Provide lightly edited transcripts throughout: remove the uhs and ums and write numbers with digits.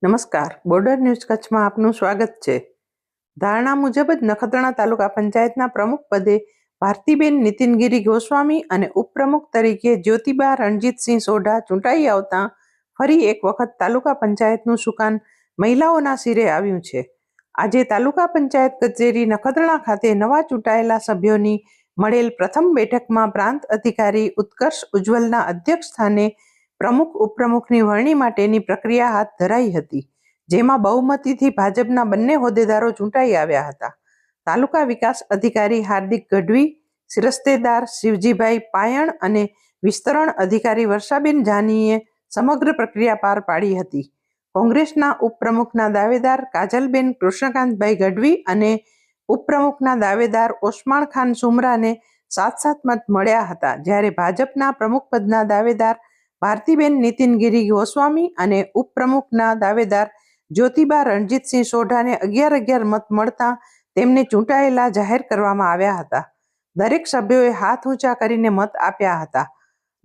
નમસ્કાર, border news કચ્છમાં આપનું સ્વાગત છે। ધારણા મુજબ જ નખત્રાણા તાલુકા પંચાયતના પ્રમુખ પદે ભારતીબેન નીતિનગીરી ગોસ્વામી અને ઉપપ્રમુખ તરીકે જ્યોતિબા રણજીતસિંહ સોઢા ચૂંટાઈ આવતા ફરી એક વખત તાલુકા પંચાયતનું સુકાન મહિલાઓના સિરે આવ્યું છે। આજે તાલુકા પંચાયત કચેરી નખત્રાણા ખાતે નવા ચૂંટાયેલા સભ્યોની મળેલ પ્રથમ બેઠકમાં પ્રાંત અધિકારી ઉત્કર્ષ ઉજ્જવલના અધ્યક્ષ સ્થાને પ્રમુખ ઉપપ્રમુખની વરણી માટેની પ્રક્રિયા હાથ ધરાઈ હતી, જેમાં બહુમતીથી ભાજપના બંને હોદ્દેદારો ચૂંટાઈ આવ્યા હતા। તાલુકા વિકાસ અધિકારી હાર્દિક ગઢવી, શિરસ્તેદાર શિવજીભાઈ પાયણ અને વિસ્તરણ અધિકારી વર્ષાબેન જાનીએ સમગ્ર પ્રક્રિયા પાર પાડી હતી। કોંગ્રેસના ઉપપ્રમુખના દાવેદાર કાજલબેન કૃષ્ણકાંતભાઈ ગઢવી અને ઉપપ્રમુખના દાવેદાર ઓસમાણ ખાન સુમરાને 7-7 મત મળ્યા હતા, જ્યારે ભાજપના પ્રમુખપદના દાવેદાર ભારતીબેન નીતિનગીરી ગોસ્વામી અને ઉપપ્રમુખના દાવેદાર જ્યોતિબા રણજીતસિંહ સોઢાને 11-11 મત મળતા તેમને ચૂંટાયેલા જાહેર કરવામાં આવ્યા હતા। દરેક સભ્યોએ હાથ ઊંચા કરીને મત આપ્યા હતા।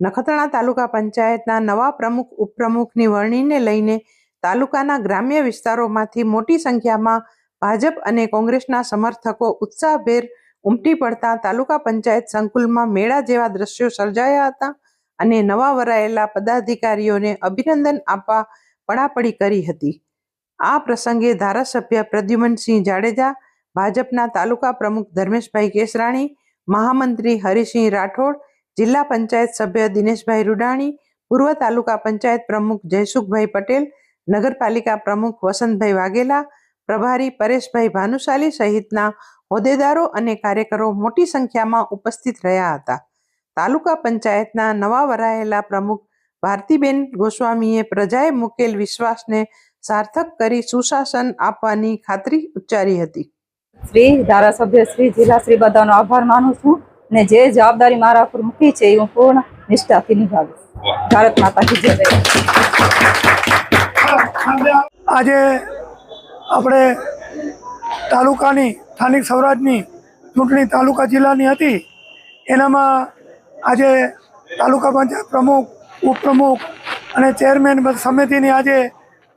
નખત્રાણા તાલુકા પંચાયતના નવા પ્રમુખ ઉપપ્રમુખની વરણીને લઈને તાલુકાના ગ્રામ્ય વિસ્તારોમાંથી મોટી સંખ્યામાં ભાજપ અને કોંગ્રેસના સમર્થકો ઉત્સાહભેર ઉમટી પડતા તાલુકા પંચાયત સંકુલમાં મેળા જેવા દ્રશ્યો સર્જાયા હતા અને નવા વરાયેલા પદાધિકારીઓને અભિનંદન આપવા પડાપડી કરી હતી। આ પ્રસંગે ધારાસભ્ય પ્રદ્યુમનસિંહ જાડેજા, ભાજપના તાલુકા પ્રમુખ ધર્મેશભાઈ કેસરાણી, મહામંત્રી હરિસિંહ રાઠોડ, જિલ્લા પંચાયત સભ્ય દિનેશભાઈ રૂડાણી, પૂર્વ તાલુકા પંચાયત પ્રમુખ જયસુખભાઈ પટેલ, નગરપાલિકા પ્રમુખ વસંતભાઈ વાઘેલા, પ્રભારી પરેશભાઈ ભાનુશાલી સહિતના હોદ્દેદારો અને કાર્યકરો મોટી સંખ્યામાં ઉપસ્થિત રહ્યા હતા। તાલુકા પંચાયતના નવા વરાયેલા પ્રમુખ ભારતીબેન ગોસ્વામીએ પ્રજાએ મૂકેલ વિશ્વાસને સાર્થક કરી સુશાસન આપવાની ખાતરી ઉચ્ચારી હતી। શ્રી ધારાસભ્ય શ્રી જિલ્લા શ્રી બધાનો આભાર માનું છું ને જે જવાબદારી મારા પર મૂકી છે એ હું પૂર્ણ નિષ્ઠાથી નિભાવીશ। ભારત માતા કી જય। આજે આપણે તાલુકાની સ્થાનિક સ્વરાજની ચૂંટણી તાલુકા જિલ્લાની હતી, એનામાં આજે તાલુકા પંચાયત પ્રમુખ, ઉપપ્રમુખ અને ચેરમેન સમિતિની આજે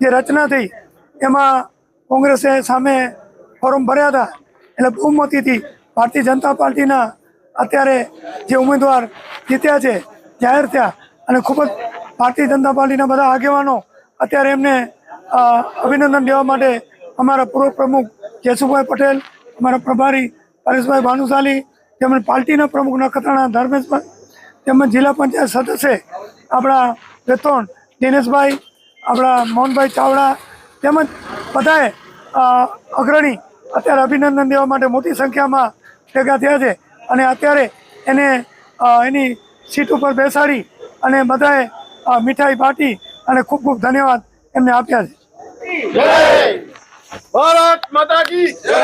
જે રચના થઈ એમાં કોંગ્રેસે સામે ફોર્મ ભર્યા હતા, એટલે બહુમતીથી ભારતીય જનતા પાર્ટીના અત્યારે જે ઉમેદવાર જીત્યા છે જાહેર થયા અને ખૂબ જ ભારતીય જનતા પાર્ટીના બધા આગેવાનો અત્યારે એમને અભિનંદન દેવા માટે અમારા પૂર્વ પ્રમુખ જયસુખભાઈ પટેલ, અમારા પ્રભારી પરેશભાઈ ભાનુશાલી, તેમજ પાર્ટીના પ્રમુખ નખત્રાણા ધર્મેશભાઈ, તેમજ જિલ્લા પંચાયત સદસ્ય આપણા વેતોણ દિનેશભાઈ, આપણા મોહનભાઈ ચાવડા, તેમજ બધાએ અગ્રણી અત્યારે અભિનંદન દેવા માટે મોટી સંખ્યામાં ભેગા થયા છે અને અત્યારે એને એની સીટ ઉપર બેસાડી અને બધાએ મીઠાઈ બાટી અને ખૂબ ખૂબ ધન્યવાદ એમને આપ્યા છે। ભારત માતા કી જય।